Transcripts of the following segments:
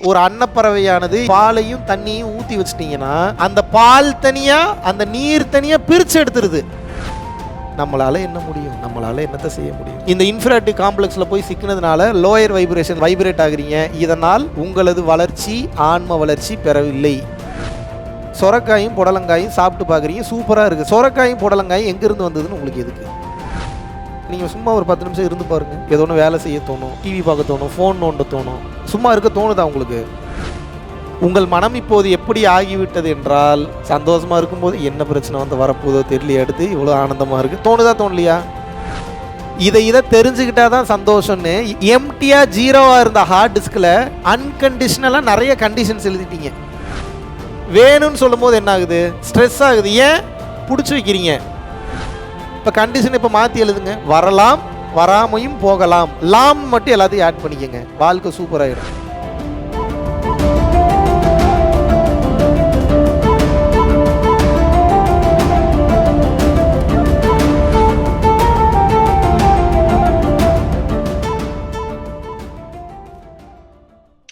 ஒரு அன்னப்பறவையானது பாலையும் தண்ணியும் ஊற்றி வச்சிட்டிங்கன்னா அந்த பால் தனியா அந்த நீர் தனியா பிரித்து எடுத்துருது. நம்மளால என்ன முடியும்? நம்மளால என்னத்தை செய்ய முடியும்? இந்த இன்ஃபிராட்டிவ் காம்ப்ளெக்ஸில் போய் சிக்கினதுனால லோயர் வைப்ரேஷன் வைப்ரேட் ஆகுறீங்க. இதனால் உங்களது வளர்ச்சி ஆன்ம வளர்ச்சி பெறவில்லை. சொரக்காயும் புடலங்காயும் சாப்பிட்டு பார்க்குறீங்க, சூப்பராக இருக்குது. சொரக்காயும் புடலங்காயும் எங்கேருந்து வந்ததுன்னு உங்களுக்கு எதுக்கு? நீங்கள் சும்மா ஒரு 10 நிமிஷம் இருந்து பாருங்கள். ஏதோ ஒன்று வேலை செய்ய தோணும், டிவி பார்க்க தோணும், ஃபோன் நோண்ட தோணும். சும்மா இருக்க தோணுதா உங்களுக்கு? உங்கள் மனம் இப்போது எப்படி ஆகிவிட்டது என்றால், சந்தோஷமாக இருக்கும்போது என்ன பிரச்சனை வந்து வரப்போதோ தெரியல, எடுத்து இவ்வளோ ஆனந்தமாக இருக்குது தோணுதா தோணலையா? இதை தெரிஞ்சுக்கிட்டா தான் சந்தோஷம்னு எம்டியாக ஜீரோவாக இருந்த ஹார்ட் டிஸ்கில் அன்கண்டிஷனலாக நிறைய கண்டிஷன்ஸ் எழுதிட்டீங்க. வேணும்னு சொல்லும் போது என்ன ஆகுது? ஸ்ட்ரெஸ் ஆகுது. ஏன்? பிடிச்சி வைக்கிறீங்க. இப்போ கண்டிஷன் இப்போ மாற்றி எழுதுங்க. வரலாம், வராமையும் போகலாம், லாம் மட்டும் எல்லாத்தையும் ஆட் பண்ணிக்கோங்க. வாழ்க்கை சூப்பராகிடும்.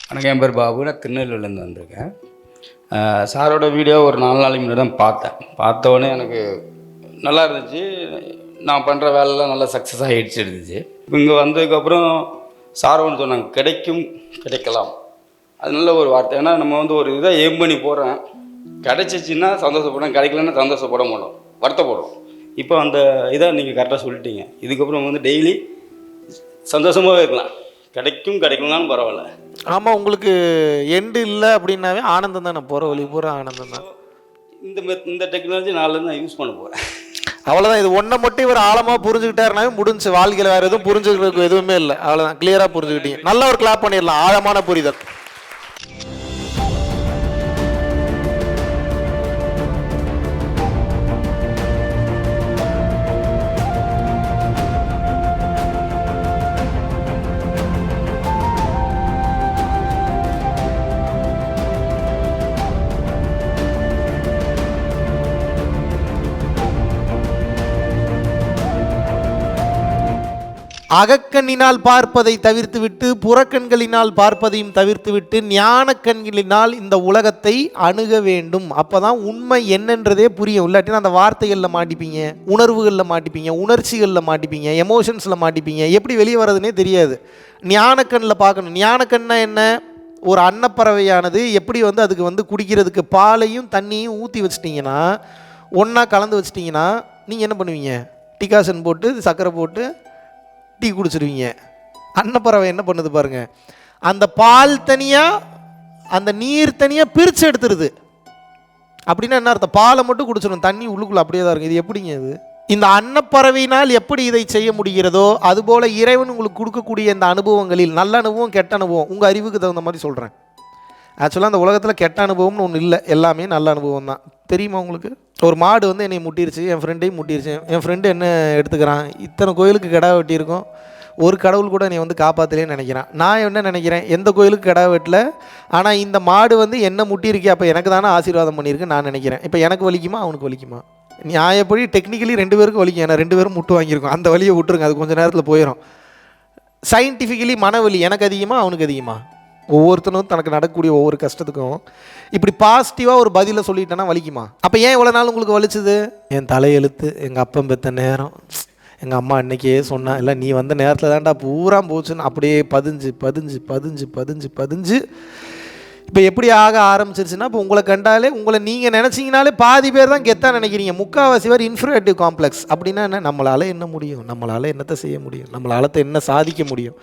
வணக்கம், என் பேர் பாபு. நான் திருநெல்வேலியிலேருந்து வந்திருக்கேன். சாரோட வீடியோ ஒரு 4 நாளைக்கு முன்னாடி தான் பார்த்தோன்னே எனக்கு நல்லா இருந்துச்சு. நான் பண்ணுற வேலைலாம் நல்லா சக்ஸஸ் ஆகிடுச்சு இருந்துச்சு. இங்கே வந்ததுக்கப்புறம் சார் ஒன்று சொன்னாங்க, கிடைக்கலாம். அது நல்ல ஒரு வார்த்தை. ஏன்னா நம்ம வந்து ஒரு இதை எய்ம் பண்ணி போகிறேன், கிடைச்சிச்சின்னா சந்தோஷப்படுறோம், கிடைக்கலன்னா சந்தோஷப்பட மாட்டோம், வருத்தப்படுறோம். இப்போ அந்த இதை நீங்கள் கரெக்டாக சொல்லிட்டீங்க. இதுக்கப்புறம் வந்து டெய்லி சந்தோஷமாகவே இருக்கலாம். கிடைக்கலனாலும் பரவாயில்ல. ஆமாம், உங்களுக்கு எண்டு இல்லை அப்படின்னாவே ஆனந்தம் தானே. போகிற வழி பூரா ஆனந்தம் தான். இந்த டெக்னாலஜி நாளிலேருந்து நான் யூஸ் பண்ண போகிறேன். அவ்வளோதான். இது ஒன்றை மட்டும் இவர் ஆழமாக புரிஞ்சுக்கிட்டாருனாவே முடிஞ்சு. வாழ்க்கையில் வேறு எதுவும் புரிஞ்சுக்கிறதுக்கு எதுவுமே இல்லை. அவ்வளோதான், கிளியராக புரிஞ்சுக்கிட்டீங்க. நல்ல ஒரு கிளாப் பண்ணிடலாம். ஆழமான புரிதல். அகக்கண்ணினால் பார்ப்பதை தவிர்த்துவிட்டு புறக்கண்களினால் பார்ப்பதையும் தவிர்த்துவிட்டு ஞான கண்களினால் இந்த உலகத்தை அணுக வேண்டும். அப்போதான் உண்மை என்னன்றதே புரியும். இல்லாட்டினா அந்த வார்த்தைகளில் மாட்டிப்பீங்க, உணர்வுகளில் மாட்டிப்பீங்க, உணர்ச்சிகளில் மாட்டிப்பீங்க, எமோஷன்ஸில் மாட்டிப்பீங்க. எப்படி வெளியே வர்றதுனே தெரியாது. ஞானக்கண்ணில் பார்க்கணும். ஞானக்கண்ணா என்ன? ஒரு அன்னப்பறவையானது எப்படி வந்து அதுக்கு வந்து குடிக்கிறதுக்கு பாலையும் தண்ணியும் ஊற்றி வச்சிட்டிங்கன்னா, ஒன்றா கலந்து வச்சிட்டிங்கன்னா நீங்கள் என்ன பண்ணுவீங்க? டிகாசன் போட்டு சர்க்கரை போட்டு டீ குடிச்சிருவீங்க. அன்னப்பறவை என்ன பண்ணுது பாருங்கள், அந்த பால் தனியாக அந்த நீர் தனியாக பிரித்து எடுத்துருது. அப்படின்னா என்ன அர்த்தம்? பாலை மட்டும் குடிச்சிடும், தண்ணி உள்ளுக்குள்ளே அப்படியே தான் இருக்குது. இது எப்படிங்க இது? இந்த அன்னப்பறவையினால் எப்படி இதை செய்ய முடிகிறதோ அதுபோல் இறைவன் உங்களுக்கு கொடுக்கக்கூடிய இந்த அனுபவங்களில் நல்ல அனுபவம் கெட்ட அனுபவம் உங்கள் அறிவுக்கு தகுந்த மாதிரி சொல்கிறேன். ஆக்சுவலாக அந்த உலகத்தில் கெட்ட அனுபவம்னு ஒன்று இல்லை, எல்லாமே நல்ல அனுபவம் தான். தெரியுமா உங்களுக்கு? ஒரு மாடு வந்து என்னை முட்டிருச்சு, என் ஃப்ரெண்டையும் முட்டிருச்சு. என் ஃப்ரெண்டு என்ன எடுத்துக்கிறான், இத்தனை கோயிலுக்கு கிடா வெட்டியிருக்கோம், ஒரு கடவுள் கூட என்னை வந்து காப்பாற்றலேன்னு நினைக்கிறான். நான் என்ன நினைக்கிறேன், எந்த கோயிலுக்கு கிடா வெட்டல, ஆனால் இந்த மாடு வந்து என்ன முட்டியிருக்கே, அப்போ எனக்கு தானே ஆசீர்வாதம் பண்ணியிருக்கு நான் நினைக்கிறேன். இப்போ எனக்கு வலிக்குமா அவனுக்கு வலிக்குமா? நியாயப்படி டெக்னிக்கலி 2 பேருக்கும் வலிக்கும். ஏன்னா 2 பேரும் முட்டு வாங்கியிருக்கோம். அந்த வலியை விட்டுருங்க, அது கொஞ்சம் நேரத்தில் போயிடும். சயின்டிஃபிக்கலி மனவலி எனக்கு அதிகமாக அவனுக்கு அதிகமாக? ஒவ்வொருத்தனும் தனக்கு நடக்கக்கூடிய ஒவ்வொரு கஷ்டத்துக்கும் இப்படி பாசிட்டிவாக ஒரு பதிலை சொல்லிட்டேன்னா வலிக்குமா? அப்போ ஏன் இவ்வளோ நாள் உங்களுக்கு வலிச்சுது? என் தலையெழுத்து, எங்கள் அப்பன் பெற்ற நேரம், எங்கள் அம்மா அன்னைக்கே சொன்னா, இல்லை நீ வந்த நேரத்தில் தான்டா பூரா போச்சுன்னு அப்படியே பதிஞ்சு பதிஞ்சு பதிஞ்சு பதிஞ்சு பதிஞ்சு இப்போ எப்படி ஆக ஆரம்பிச்சிருச்சுன்னா, இப்போ உங்களை கண்டாலே, உங்களை நீங்கள் நினச்சிங்கனாலே பாதி பேர் தான் கெத்தாக நினைக்கிறீங்க. முக்கால்வாசி பேர் இன்ஃபீரியாரிட்டி காம்ப்ளெக்ஸ். அப்படின்னா என்ன? நம்மளால் என்ன முடியும்? நம்மளால் என்னத்தை செய்ய முடியும்? நம்மளால் என்ன சாதிக்க முடியும்?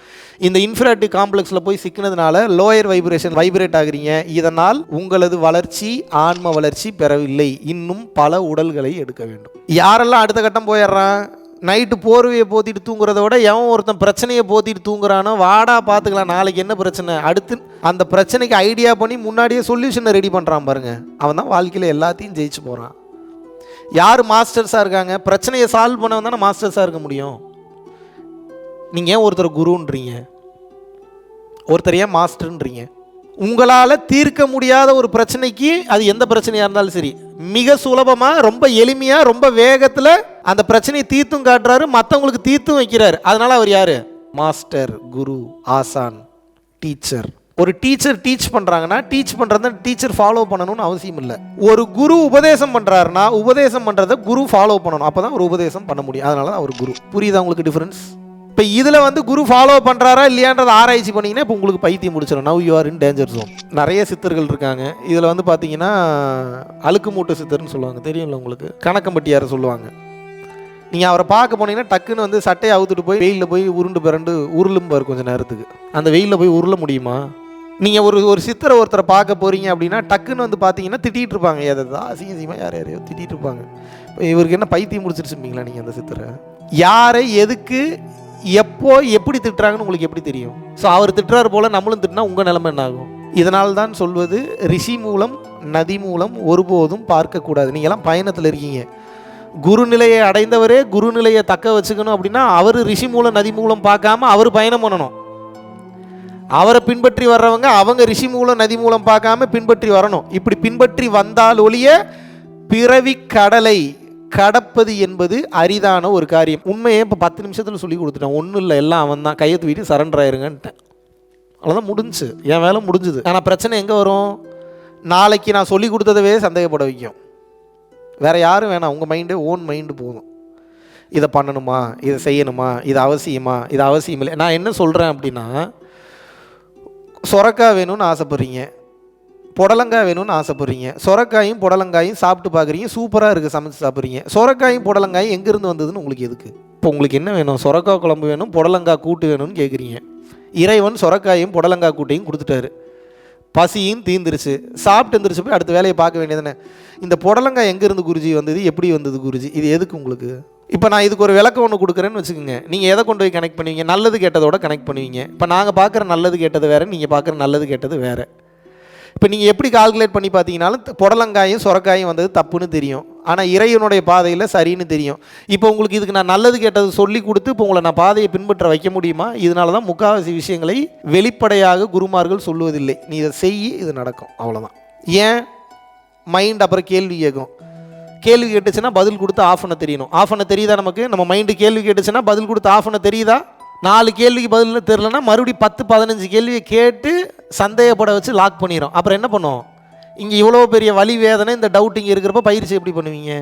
இந்த இன்ஃபீரியாரிட்டி காம்ப்ளெக்ஸில் போய் சிக்கினதுனால லோயர் வைப்ரேஷன் வைப்ரேட் ஆகுறீங்க. இதனால் உங்களது வளர்ச்சி ஆன்ம வளர்ச்சி பெறவில்லை. இன்னும் பல உடல்களை எடுக்க வேண்டும். யாரெல்லாம் அடுத்த கட்டம் போயிடுறான்? நைட்டு போர்வையை போத்திட்டு தூங்குறத விட எவன் ஒருத்தன் பிரச்சனையை போத்திட்டு தூங்குறானோ, வாடா பார்த்துக்கலாம் நாளைக்கு என்ன பிரச்சனை, அடுத்து அந்த பிரச்சனைக்கு ஐடியா பண்ணி முன்னாடியே சொல்யூஷனை ரெடி பண்ணுறான் பாருங்க, அவன் தான் வாழ்க்கையில் எல்லாத்தையும் ஜெயிச்சு போகிறான். யார் மாஸ்டர்ஸாக இருக்காங்க? பிரச்சனையை சால்வ் பண்ணவன் தானே மாஸ்டர்ஸாக இருக்க முடியும். நீங்கள் ஏன் ஒருத்தர் குருன்றீங்க, ஒருத்தர் ஏன் மாஸ்டர்ன்றீங்க? உங்களால் தீர்க்க முடியாத ஒரு பிரச்சனைக்கு, அது எந்த பிரச்சனையாக இருந்தாலும் சரி, மிக சுலபமாக, ரொம்ப எளிமையாக, ரொம்ப வேகத்தில் அந்த பிரச்சனையை தீர்த்தும் காட்டுறாரு, மற்றவங்களுக்கு தீர்த்தும் வைக்கிறாரு. அதனால் அவர் யார்? மாஸ்டர், குரு, ஆசான், டீச்சர். ஒரு டீச்சர் டீச் பண்ணுறாங்கன்னா டீச் பண்ணுறத டீச்சர் ஃபாலோ பண்ணணும்னு அவசியம் இல்லை. ஒரு குரு உபதேசம் பண்ணுறாருன்னா உபதேசம் பண்ணுறதை குரு ஃபாலோ பண்ணணும். அப்போ தான் ஒரு உபதேசம் பண்ண முடியும். அதனால தான் அவர் குரு. புரியுதா உங்களுக்கு டிஃப்ரென்ஸ்? இப்போ இதில் வந்து குரு ஃபாலோ பண்ணுறாரா இல்லையான்றதை ஆராய்ச்சி பண்ணிங்கன்னா இப்போ உங்களுக்கு பைத்தியம் முடிச்சிடும். Now you are in danger zone. நிறைய சித்தர்கள் இருக்காங்க. இதில் வந்து பார்த்தீங்கன்னா அழுக்கு மூட்டை சித்தர்னு சொல்லுவாங்க, தெரியும்ல உங்களுக்கு? கணக்கம்பட்டியாரை சொல்லுவாங்க. நீங்கள் அவரை பார்க்க போனீங்கன்னா டக்குன்னு வந்து சட்டையை அவுத்துட்டு போய் வெயிலில் போய் உருண்டு பிறண்டு உருளும்பார் கொஞ்சம் நேரத்துக்கு. அந்த வெயிலில் போய் உருள முடியுமா? நீங்கள் ஒரு சித்தரை ஒருத்தரை பார்க்க போகிறீங்க அப்படின்னா டக்குன்னு வந்து பார்த்தீங்கன்னா திட்டிகிட்டு இருப்பாங்க. எதாவது அசிங்கமாக யாரையோ திட்டிகிட்டு இருப்பாங்க. இப்போ இவருக்கு என்ன பைத்தியம் முடிச்சிருச்சுப்பீங்களா நீங்கள் அந்த சித்தரை? யாரை எதுக்கு எப்போ எப்படி திட்டுறாங்கன்னு உங்களுக்கு எப்படி தெரியும்? ஸோ அவர் திட்டுறாரு போல் நம்மளும் திட்டினா உங்கள் நிலைமை என்ன ஆகும்? இதனால் தான் சொல்வது ரிஷி மூலம் நதி மூலம் ஒருபோதும் பார்க்கக்கூடாது. நீங்கள்லாம் பயணத்தில் இருக்கீங்க. குருநிலையை அடைந்தவரே குருநிலையை தக்க வச்சுக்கணும் அப்படின்னா அவர் ரிஷி மூலம் நதி மூலம் பார்க்காம அவர் பயணம் பண்ணணும். அவரை பின்பற்றி வர்றவங்க அவங்க ரிஷி மூலம் நதி மூலம் பார்க்காம பின்பற்றி வரணும். இப்படி பின்பற்றி வந்தால் ஒழிய பிறவி கடலை கடப்பது என்பது அரிதான ஒரு காரியம். உண்மையே இப்போ 10 நிமிஷத்தில் சொல்லி கொடுத்துட்டேன். ஒன்றும் இல்லை, எல்லாம் அவன் தான். கையை தூக்கிட்டு சரண்டர் ஆயிருங்கன்ட்டேன். அவ்வளோதான், முடிஞ்சு. என் வேலை முடிஞ்சுது. ஆனால் பிரச்சனை எங்கே வரும்? நாளைக்கு நான் சொல்லி கொடுத்ததவே சந்தேகப்பட வைக்கும். வேறு யாரும் வேணாம், உங்கள் மைண்டே ஓன் மைண்டு போதும். இதை பண்ணணுமா, இதை செய்யணுமா, இது அவசியமா, இது அவசியம் இல்லை. நான் என்ன சொல்கிறேன் அப்படின்னா, சொரக்காய் வேணும்னு ஆசைப்பட்றீங்க, புடலங்காய் வேணும்னு ஆசைப்பட்றீங்க. சொரக்காயும் புடலங்காயும் சாப்பிட்டு பார்க்குறீங்க, சூப்பராக இருக்குது, சமைச்சு சாப்பிட்றீங்க. சொரக்காயும் புடலங்காயும் எங்கேருந்து வந்ததுன்னு உங்களுக்கு எதுக்கு? இப்போ உங்களுக்கு என்ன வேணும்? சொரக்காய் குழம்பு வேணும், புடலங்காய் கூட்டு வேணும்னு கேட்குறீங்க. இறைவன் சொரக்காயும் புடலங்காய் கூட்டையும் கொடுத்துட்டாரு. பசியும் தீந்துருச்சு, சாப்பிட்டு இருந்துருச்சு, போய் அடுத்த வேலையை பார்க்க வேண்டியதுன்னு. இந்த புடலங்காய் எங்கேருந்து குருஜி வந்தது, எப்படி வந்தது குருஜி, இது எதுக்கு உங்களுக்கு? இப்போ நான் இதுக்கு ஒரு விளக்கம் ஒன்று கொடுக்குறேன்னு வச்சுக்கோங்க. நீங்கள் எதை கொண்டு போய் கனெக்ட் பண்ணுவீங்க? நல்லது கேட்டதோட கனெக்ட் பண்ணுவீங்க. இப்போ நாங்கள் பார்க்குற நல்லது கேட்டது வேறு, நீங்கள் பார்க்குற நல்லது கேட்டது வேறு. இப்போ நீங்கள் எப்படி கால்குலேட் பண்ணி பார்த்தீங்கன்னாலும் புடலங்காயும் சொரக்காயும் வந்தது தப்புன்னு தெரியும். ஆனால் இறைவனுடைய பாதையில் சரின்னு தெரியும். இப்போ உங்களுக்கு இதுக்கு நான் நல்லது கேட்டது சொல்லி கொடுத்து இப்போ உங்களை நான் பாதையை பின்பற்ற வைக்க முடியுமா? இதனால தான் முக்கால்வாசி விஷயங்களை வெளிப்படையாக குருமார்கள் சொல்லுவதில்லை. நீ இதை செய், இது நடக்கும், அவ்வளோதான். ஏன்? மைண்ட் அப்புறம் கேள்வி கேட்கும். கேள்வி கேட்டுச்சுன்னா பதில் கொடுத்து ஆஃப் பண்ண தெரியணும். ஆஃப் பண்ண தெரியுதா நமக்கு? நம்ம மைண்டு கேள்வி கேட்டுச்சுன்னா பதில் கொடுத்து ஆஃப் பண்ண தெரியுதா? 4 கேள்விக்கு பதில் தெரிலன்னா மறுபடியும் 10-15 கேள்வியை கேட்டு சந்தேகப்பட வச்சு லாக் பண்ணிடும். அப்புறம் என்ன பண்ணுவோம்? இங்கே இவ்வளோ பெரிய வலி வேதனை, இந்த டவுட் இங்கே இருக்கிறப்ப பயிற்சி எப்படி பண்ணுவீங்க?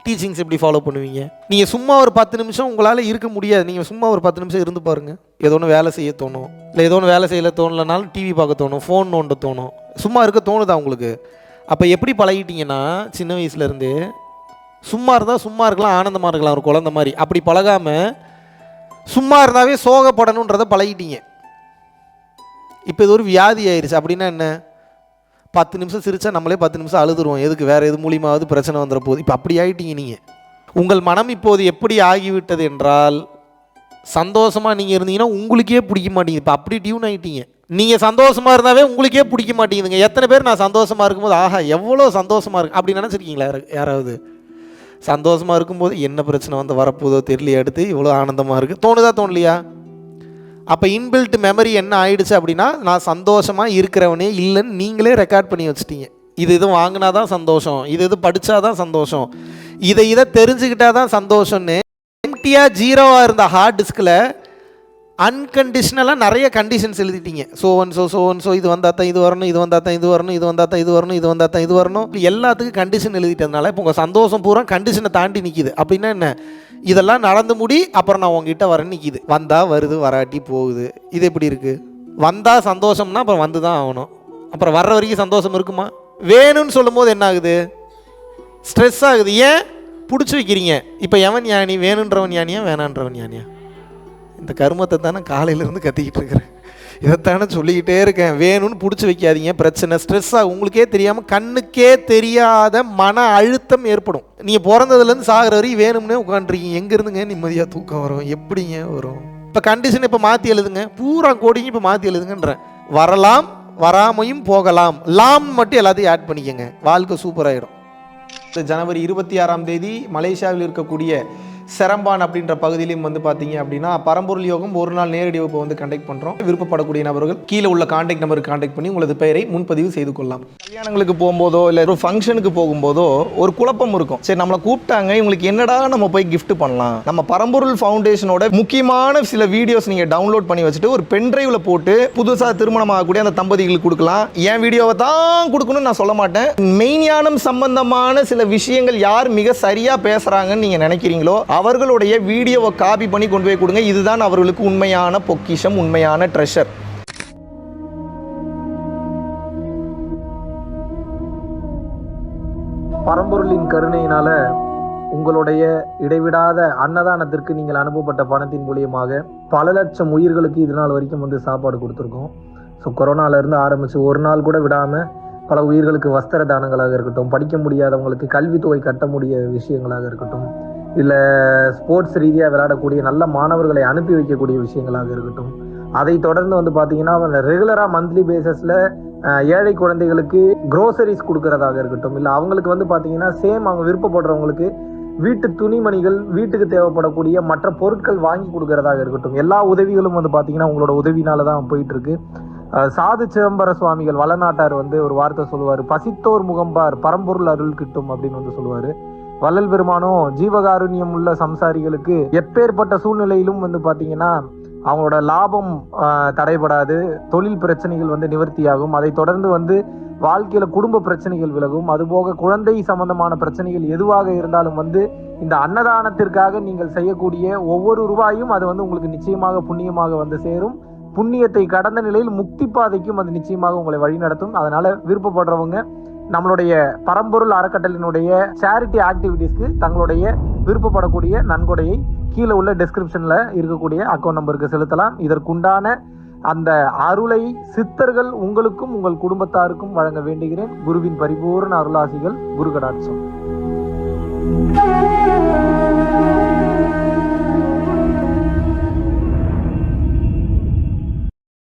டீச்சிங்ஸ் எப்படி ஃபாலோ பண்ணுவீங்க? நீங்கள் சும்மா ஒரு 10 நிமிஷம் உங்களால் இருக்க முடியாது. நீங்கள் சும்மா ஒரு 10 நிமிஷம் இருந்து பாருங்கள். ஏதோ ஒன்று வேலை செய்ய தோணும், இல்லை ஏதோ ஒன்று வேலை செய்யல தோணலனாலும் டிவி பார்க்க தோணும், ஃபோன் நோண்ட தோணும். சும்மா இருக்க தோணுதா உங்களுக்கு? அப்போ எப்படி பழகிட்டீங்கன்னா, சின்ன வயசுலேருந்தே சும்மா இருந்தால் சும்மா இருக்கலாம், ஆனந்தமாக இருக்கலாம், ஒரு குழந்தை மாதிரி. அப்படி பழகாமல் சும்மா இருந்தாவே சோகப்படணுன்றதை பழகிட்டீங்க. இப்போ இது ஒரு வியாதி ஆயிடுச்சு. அப்படின்னா என்ன? 10 நிமிஷம் சிரித்தா நம்மளே 10 நிமிஷம் அழுதுருவோம். எதுக்கு? வேறு எது மூலியமாவது பிரச்சனை வந்துட போகுது. இப்போ அப்படி ஆகிட்டீங்க நீங்கள். உங்கள் மனம் இப்போது எப்படி ஆகிவிட்டது என்றால், சந்தோஷமாக நீங்கள் இருந்தீங்கன்னா உங்களுக்கே பிடிக்க மாட்டேங்குது. இப்போ அப்படி டியூன் ஆகிட்டீங்க. நீங்கள் சந்தோஷமாக இருந்தாவே உங்களுக்கே பிடிக்க மாட்டேங்குதுங்க. எத்தனை பேர் நான் சந்தோஷமாக இருக்கும்போது ஆஹா எவ்வளோ சந்தோஷமாக இருக்கு அப்படி நினச்சிருக்கீங்களா யாராவது? சந்தோஷமாக இருக்கும்போது என்ன பிரச்சனை வந்து வரப்போதோ தெரியலையே, அடுத்து இவ்வளோ ஆனந்தமாக இருக்குது தோணுதா தோணலையா? அப்போ இன்பில்ட் மெமரி என்ன ஆயிடுச்சு அப்படின்னா, நான் சந்தோஷமாக இருக்கிறவனே இல்லைன்னு நீங்களே ரெக்கார்ட் பண்ணி வச்சுட்டீங்க. இது வாங்கினா தான் சந்தோஷம், இது படித்தா தான் சந்தோஷம், இதை தெரிஞ்சுக்கிட்டா தான் சந்தோஷம்னு எம்டியாக ஜீரோவாக இருந்த ஹார்ட் டிஸ்கில் அன்கண்டிஷனலாக நிறைய கண்டிஷன்ஸ் எழுதிட்டீங்க. ஸோ இது வந்தால் தான் இது வரணும், இது வந்தால் தான் இது வரணும், இது வந்தால் தான் இது வரணும், இது வந்தால் தான் இது வரணும், எல்லாத்துக்கும் கண்டிஷன் எழுதிட்டதுனால இப்போ உங்கள் சந்தோஷம் பூரா கண்டிஷனை தாண்டி நிற்கிது. அப்படின்னா என்ன? இதெல்லாம் நடந்து முடி, அப்புறம் நான் உங்ககிட்ட வரேன்னு நிற்கிது. வந்தால் வருது, வராட்டி போகுது. இது எப்படி இருக்குது? வந்தால் சந்தோஷம்னா அப்புறம் வந்து தான் ஆகணும். அப்புறம் வர்ற வரைக்கும் சந்தோஷம் இருக்குமா? வேணும்னு சொல்லும் போது என்ன ஆகுது? ஸ்ட்ரெஸ் ஆகுது. ஏன்? பிடிச்சி வைக்கிறீங்க. இப்போ எவன் ஞானி? வேணுன்றவன் ஞானியா, வேணான்றவன் ஞானியா? இந்த கருமத்தை தானே காலையிலேருந்து கத்திக்கிட்டு இருக்கிறேன். இதைத்தானே சொல்லிக்கிட்டே இருக்கேன். வேணும்னு பிடிச்சி வைக்காதீங்க, பிரச்சனை ஸ்ட்ரெஸ்ஸாக உங்களுக்கே தெரியாமல் கண்ணுக்கே தெரியாத மன அழுத்தம் ஏற்படும். நீங்கள் பிறந்ததுலேருந்து சாகிற வரைக்கும் வேணும்னே உட்காந்துருக்கீங்க. எங்கேருந்துங்க நிம்மதியாக தூக்கம் வரும்? எப்படிங்க வரும்? இப்போ கண்டிஷன் இப்போ மாற்றி எழுதுங்க, பூரா கோடிங்க இப்போ மாற்றி எழுதுங்கன்றேன். வரலாம், வராமையும் போகலாம், லாம் மட்டும் எல்லாத்தையும் ஆட் பண்ணிக்கோங்க, வாழ்க்கை சூப்பராகிடும். ஜனவரி 26ஆம் தேதி மலேசியாவில் இருக்கக்கூடிய செரம்பான் அப்படின்ற பகுதியிலையும் வந்து பார்த்தீங்க அப்படின்னா பரம்பொருள் யோகம் ஒரு நாள் நேரடி வகுப்பை வந்து கண்டக்ட் பண்ணுறோம். விருப்பப்படக்கூடிய நபர்கள் கீழே உள்ள கான்டாக்ட் நம்பருக்கு கான்டாக்ட் பண்ணி உங்களது பெயரை முன்பதிவு செய்து கொள்ளலாம். கல்யாணங்களுக்கு போகும்போதோ இல்லை ஒரு ஃபங்க்ஷனுக்கு போகும்போதோ ஒரு குழப்பம் இருக்கும். சரி, நம்மளை கூப்பிட்டாங்க, இவங்களுக்கு என்னடா நம்ம போய் gift பண்ணலாம். நம்ம பரம்பொருள் ஃபவுண்டேஷனோட முக்கியமான சில வீடியோஸ் நீங்கள் டவுன்லோட் பண்ணி வச்சுட்டு ஒரு பென்ட்ரைவில் போட்டு புதுசாக திருமணம் ஆகக்கூடிய அந்த தம்பதிகளுக்கு கொடுக்கலாம். என் வீடியோவை தான் கொடுக்கணும்னு நான் சொல்ல மாட்டேன். மெய்ஞானம் சம்பந்தமான சில விஷயங்கள் யார் மிக சரியாக பேசுகிறாங்கன்னு நீங்கள் நினைக்கிறீங்களோ அவர்களுடைய வீடியோவை காப்பி பண்ணி கொண்டு போய் கொடுங்க. இதுதான் அவர்களுக்கு உண்மையான பொக்கிஷம், உண்மையான ட்ரெஷர். பரம்பொருளின் கருணையினால உங்களுடைய இடைவிடாத அன்னதானத்திற்கு நீங்கள் அனுப்பப்பட்ட பணத்தின் மூலியமாக பல லட்சம் உயிர்களுக்கு இது நாள் வரைக்கும் வந்து சாப்பாடு கொடுத்துருக்கோம். ஸோ கொரோனாலேருந்து ஆரம்பித்து ஒரு நாள் கூட விடாமல் பல உயிர்களுக்கு வஸ்திர தானங்களாக இருக்கட்டும், படிக்க முடியாதவங்களுக்கு கல்வித்தொகை கட்ட முடிய விஷயங்களாக இருக்கட்டும், இல்லை ஸ்போர்ட்ஸ் ரீதியாக விளையாடக்கூடிய நல்ல மாணவர்களை அனுப்பி வைக்கக்கூடிய விஷயங்களாக இருக்கட்டும், அதை தொடர்ந்து வந்து பார்த்தீங்கன்னா ரெகுலராக மந்த்லி பேசிஸில் ஏழை குழந்தைகளுக்கு க்ரோசரிஸ் கொடுக்கறதாக இருக்கட்டும், இல்லை அவங்களுக்கு வந்து பார்த்தீங்கன்னா சேம் அவங்க விருப்பப்படுறவங்களுக்கு வீட்டு துணிமணிகள், வீட்டுக்கு தேவைப்படக்கூடிய மற்ற பொருட்கள் வாங்கி கொடுக்கறதாக இருக்கட்டும், எல்லா உதவிகளும் வந்து பார்த்தீங்கன்னா உங்களோட உதவினால தான் போயிட்டு இருக்கு. சாது சிதம்பர சுவாமிகள் வளநாட்டார் வந்து ஒரு வார்த்தை சொல்லுவார், பசித்தோர் முகம்பார் பரம்பொருள் அருள் கிட்டும் அப்படின்னு வந்து சொல்லுவார். வள்ளல் பெருமானும் ஜீவகாருண்யம் உள்ள சம்சாரிகளுக்கு எப்பேற்பட்ட சூழ்நிலையிலும் வந்து பார்த்தீங்கன்னா அவங்களோட லாபம் தடைபடாது, தொழில் பிரச்சனைகள் வந்து நிவர்த்தியாகும், அதை தொடர்ந்து வந்து வாழ்க்கையில குடும்ப பிரச்சனைகள் விலகும், அதுபோக குழந்தை சம்பந்தமான பிரச்சனைகள் எதுவாக இருந்தாலும் வந்து இந்த அன்னதானத்திற்காக நீங்கள் செய்யக்கூடிய ஒவ்வொரு ரூபாயும் அது வந்து உங்களுக்கு நிச்சயமாக புண்ணியமாக வந்து சேரும். புண்ணியத்தை கடந்த நிலையில் முக்தி பாதைக்கும் அது நிச்சயமாக உங்களை வழிநடத்தும். அதனால விருப்பப்படுறவங்க நம்மளுடைய பரம்பொருள் அறக்கட்டளையினுடைய சேரிட்டி ஆக்டிவிட்டீஸ்க்கு தங்களுடைய விருப்பப்படக்கூடிய நன்கொடையை கீழே உள்ள டெஸ்கிரிப்ஷன்ல இருக்கக்கூடிய அக்கௌண்ட் நம்பருக்கு செலுத்தலாம். இதற்குண்டான அந்த அருளை சித்தர்கள் உங்களுக்கும் உங்கள் குடும்பத்தாருக்கும் வழங்க வேண்டுகிறேன். குருவின் பரிபூர்ண அருளாசிகள். குரு கடாட்சம்.